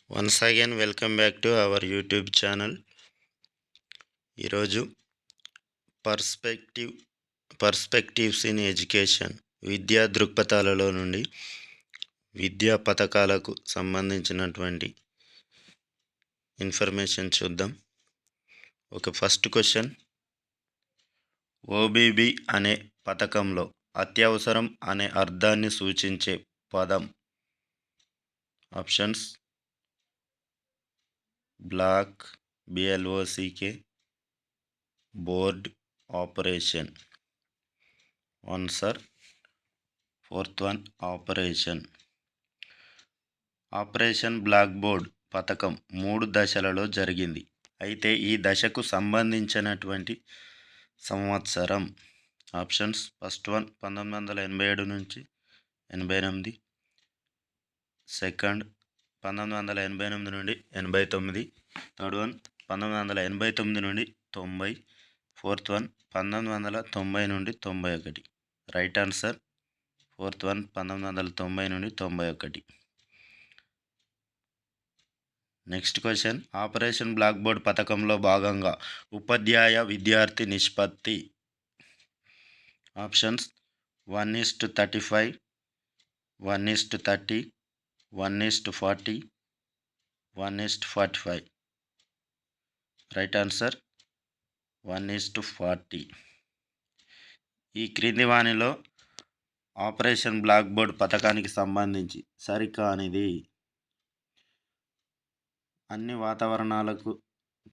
Once again welcome back to our YouTube channel. ఈరోజు perspectives in education విద్యా దృక్పథాలలో నుండి విద్యా పథకాలకు సంబంధించినటువంటి ఇన్ఫర్మేషన్ చూద్దాం. ఫస్ట్ క్వశ్చన్, ఓబీబీ అనే పథకంలో అత్యవసరం అనే అర్థాన్ని సూచించే పదం. Options: block, BLOCK, board, operation. Answer fourth one, operation. Operation black board పథకం 3 దశలలో జరిగింది. అయితే ఈ దశకు సంబంధించినటువంటి సంవత్సరం. ఆప్షన్స్: ఫస్ట్ వన్ 1987 నుంచి 88, సెకండ్ 1988 నుండి 89, థర్డ్ వన్ 1989 నుండి 90, ఫోర్త్ వన్ 1990 నుండి 91. రైట్ ఆన్సర్ ఫోర్త్ వన్ 1990 నుండి 91. Next question, operation black board పథకంలో భాగంగా ఉపాధ్యాయ విద్యార్థి నిష్పత్తి. ఆప్షన్స్: 1:35, 1:30, 1:40, 1:45. Right answer 1:40. ఈ క్రింది వానిలో ఆపరేషన్ బ్లాక్ బోర్డ్ పథకానికి సంబంధించి సరికానిది. అన్ని వాతావరణాలకు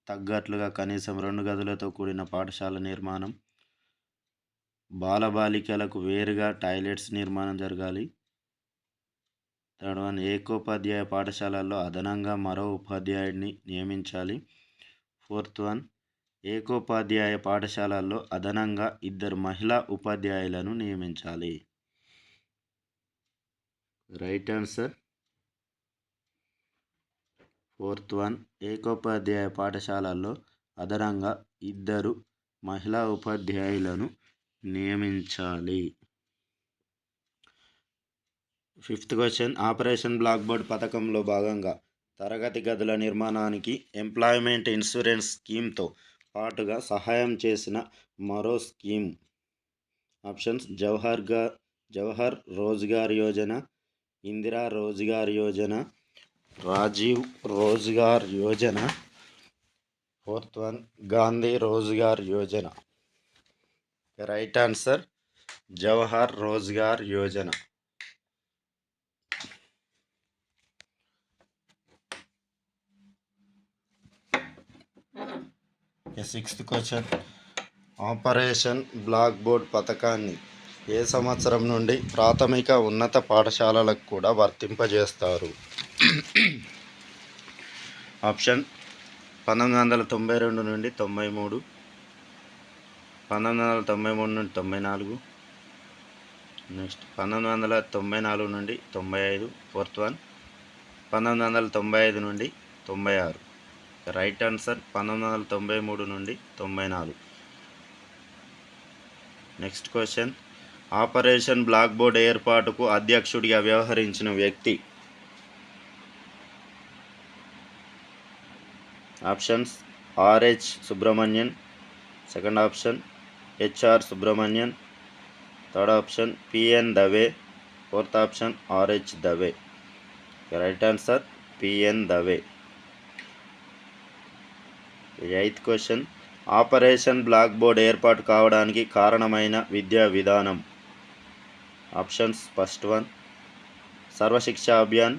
తగ్గట్లుగా కనీసం 2 గదులతో కూడిన పాఠశాల నిర్మాణం, బాలబాలికలకు వేరుగా టాయిలెట్స్ నిర్మాణం జరగాలి. థర్డ్ వన్, ఏకోపాధ్యాయ పాఠశాలల్లో అదనంగా మరో ఉపాధ్యాయుడిని నియమించాలి. ఫోర్త్ వన్, ఏకోపాధ్యాయ పాఠశాలల్లో అదనంగా 2 మహిళా ఉపాధ్యాయులను నియమించాలి. రైట్ ఆన్సర్ ఫోర్త్ వన్, ఏకోపాధ్యాయ పాఠశాలల్లో అదనంగా 2 మహిళా ఉపాధ్యాయులను నియమించాలి. Fifth question, operation black board పథకంలో భాగంగా తరగతి గదుల నిర్మాణానికి ఎంప్లాయ్మెంట్ ఇన్సూరెన్స్ స్కీమ్తో పాటుగా సహాయం చేసిన మరో scheme. Options: Jawahar Rozgar Yojana, Indira Rozgar Yojana, Rajiv Rozgar Yojana, fourth one Gandhi Rozgar Yojana. Right answer Jawahar Rozgar Yojana. Sixth question, operation black board పథకాన్ని ఏ సంవత్సరం నుండి ప్రాథమిక ఉన్నత పాఠశాలలకు కూడా వర్తింపజేస్తారు? ఆప్షన్: 1992 నుండి 93, 1993 నుండి 94, నెక్స్ట్ 1994 నుండి 95, ఫోర్త్ వన్ 1995 నుండి 96. రైట్ ఆన్సర్ 1993 నుండి 94. Next question, operation black board ఏర్పాటుకు అధ్యక్షుడిగా వ్యవహరించిన వ్యక్తి. Options: RH Subrahmanyan, second option HR Subrahmanyan, third option PN Dave, fourth option RH Dave. Right answer PN Dave. Eighth question, operation black board ఏర్పాటు కావడానికి కారణమైన విద్యా విధానం. Options: first one Sarva Shiksha Abhiyan,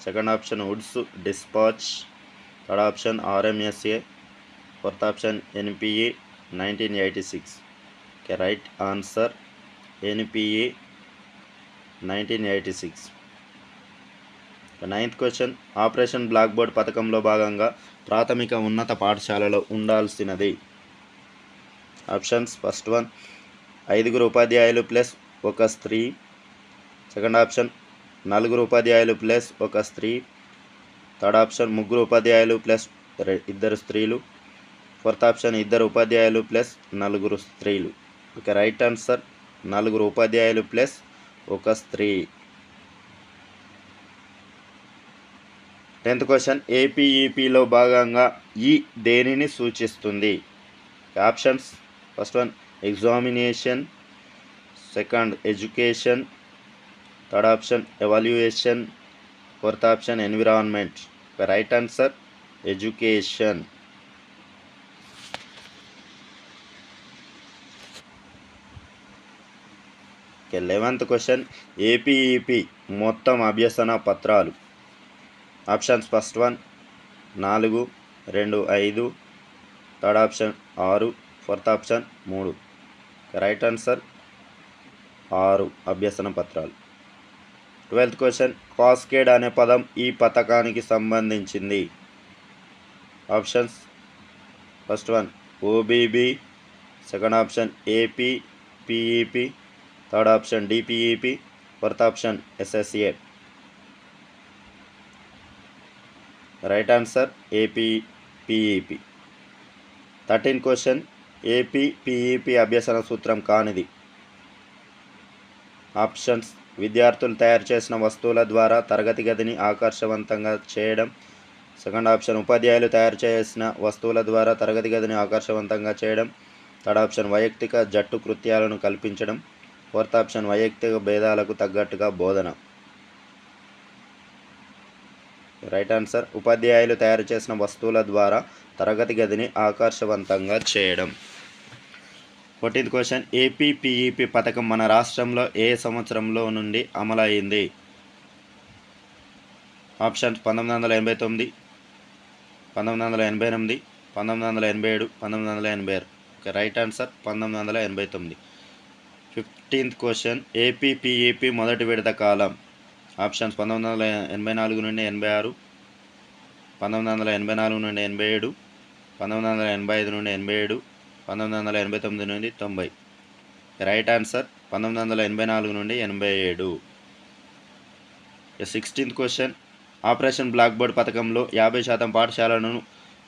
second option Wood's despatch, third option RMSA, fourth option NPE 1986. Right answer NPE 1986. Ninth question, operation black board పథకంలో భాగంగా ప్రాథమిక ఉన్నత పాఠశాలలో ఉండాల్సినది. ఆప్షన్స్: ఫస్ట్ వన్ 5 ఉపాధ్యాయులు ప్లస్ 1 స్త్రీ, సెకండ్ ఆప్షన్ 4 ఉపాధ్యాయులు ప్లస్ 1 స్త్రీ, థర్డ్ ఆప్షన్ 3 ఉపాధ్యాయులు ప్లస్ 2 స్త్రీలు, ఫోర్త్ ఆప్షన్ 2 ఉపాధ్యాయులు ప్లస్ 4 స్త్రీలు. రైట్ ఆన్సర్ 4 ఉపాధ్యాయులు ప్లస్ 1 స్త్రీ. 10th క్వశ్చన్ ఏపీఈపీలో భాగంగా ఈ దేనిని సూచిస్తుంది? Options first one examination, second education, third option evaluation, fourth option environment. Right answer education. Okay 11th question APEP మొత్తం అభ్యసన పత్రాలు. Options first one 4, 2, 5, third option 6, fourth option 3. Right answer 6 అభ్యసన పత్రాలు. 12th క్వశ్చన్ కాస్కేడ్ అనే పదం ఈ పథకానికి సంబంధించింది. Options first one OBB, second option APPEP, third option DPEP, fourth option SSA. Right answer APPEP. 13th question APPEP అభ్యసన సూత్రం కానిది. ఆప్షన్స్ విద్యార్థులు తయారు చేసిన వస్తువుల ద్వారా తరగతి గదిని ఆకర్షవంతంగా చేయడం, సెకండ్ ఆప్షన్ ఉపాధ్యాయులు తయారు చేసిన వస్తువుల ద్వారా తరగతి గదిని ఆకర్షవంతంగా చేయడం, థర్డ్ ఆప్షన్ వైయక్తిక జట్టు కృత్యాలను కల్పించడం, ఫోర్త్ ఆప్షన్ వైయక్తిక భేదాలకు తగ్గట్టుగా బోధన. రైట్ ఆన్సర్ ఉపాధ్యాయులు తయారు చేసిన వస్తువుల ద్వారా తరగతి గదిని ఆకర్షవంతంగా చేయడం. 14th క్వశ్చన్ ఏపీపీఈపీ పథకం మన రాష్ట్రంలో ఏ సంవత్సరంలో నుండి అమలైంది? Options 1989, 1988, 1987, 1986. Okay right answer 1989. 15th question APPEP మొదటి విడత కాలం. ఆప్షన్స్ 1984 నుండి 86, 1984 నుండి 87, 1985 నుండి 87, 1989 నుండి 90. రైట్ ఆన్సర్ 1984 నుండి 87. 16th question operation black board పథకంలో 50% పాఠశాలను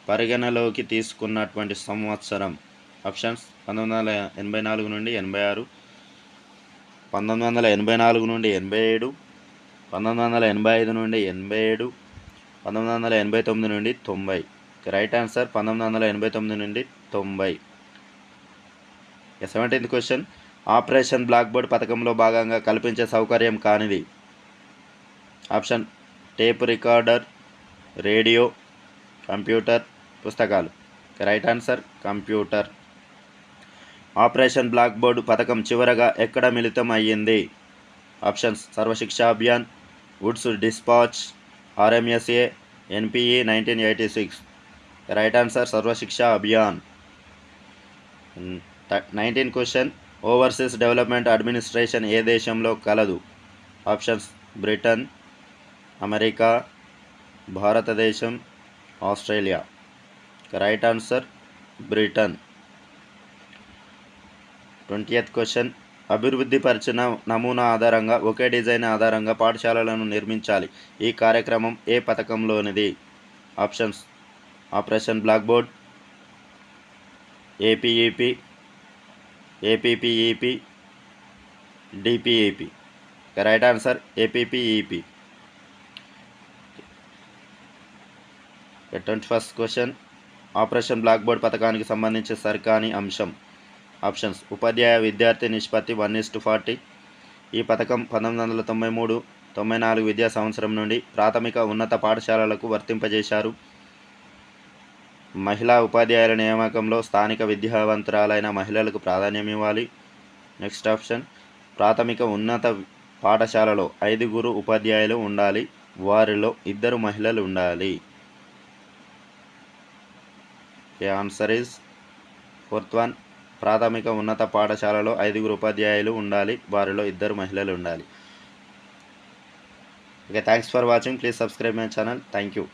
పరిగణలోకి తీసుకున్నటువంటి సంవత్సరం. ఆప్షన్స్ 1984 నుండి 86, 1984 నుండి 87, 1985 నుండి 87, 1989 నుండి 90. రైట్ ఆన్సర్ 1989 నుండి 90. 17th question operation black board పథకంలో భాగంగా కల్పించే సౌకర్యం కానిది. Option tape recorder, radio, computer, పుస్తకాలు. Right answer computer. Operation black board పథకం చివరగా ఎక్కడ మిళితం అయ్యింది? Options Sarva Shiksha Abhiyan, Wood's Despatch, RMSA, NPE 1986. Right answer Sarva Shiksha Abhiyan. 19th question overseas development administration ఏ దేశంలో కలదు? ఆప్షన్స్ బ్రిటన్, అమెరికా, భారతదేశం, Australia. Right answer Britain. 20th question అభివృద్ధి పరిచిన నమూనా ఆధారంగా ఒకే డిజైన్ ఆధారంగా పాఠశాలలను నిర్మించాలి. ఈ కార్యక్రమం ఏ పథకంలోనిది? Options operation black board, APEP, APPEP, DPEP. Right answer APPEP. 21st question operation black board పథకానికి సంబంధించి సరికాని అంశం. ఆప్షన్స్ ఉపాధ్యాయ విద్యార్థి నిష్పత్తి 1:40. ఈ పథకం 1993-94 విద్యా సంవత్సరం నుండి ప్రాథమిక ఉన్నత పాఠశాలలకు వర్తింపజేశారు. మహిళా ఉపాధ్యాయుల నియామకంలో స్థానిక విద్యావంతురాలైన మహిళలకు ప్రాధాన్యం ఇవ్వాలి. నెక్స్ట్ ఆప్షన్ ప్రాథమిక ఉన్నత పాఠశాలలో 5 ఉపాధ్యాయులు ఉండాలి, వారిలో 2 మహిళలు ఉండాలి. ఆన్సర్ ఈజ్ ఫోర్త్ వన్ ప్రాథమిక ఉన్నత పాఠశాలలో 5 ఉపాధ్యాయులు ఉండాలి, వారిలో 2 మహిళలు ఉండాలి. Okay thanks for watching. Please subscribe my channel. Thank you.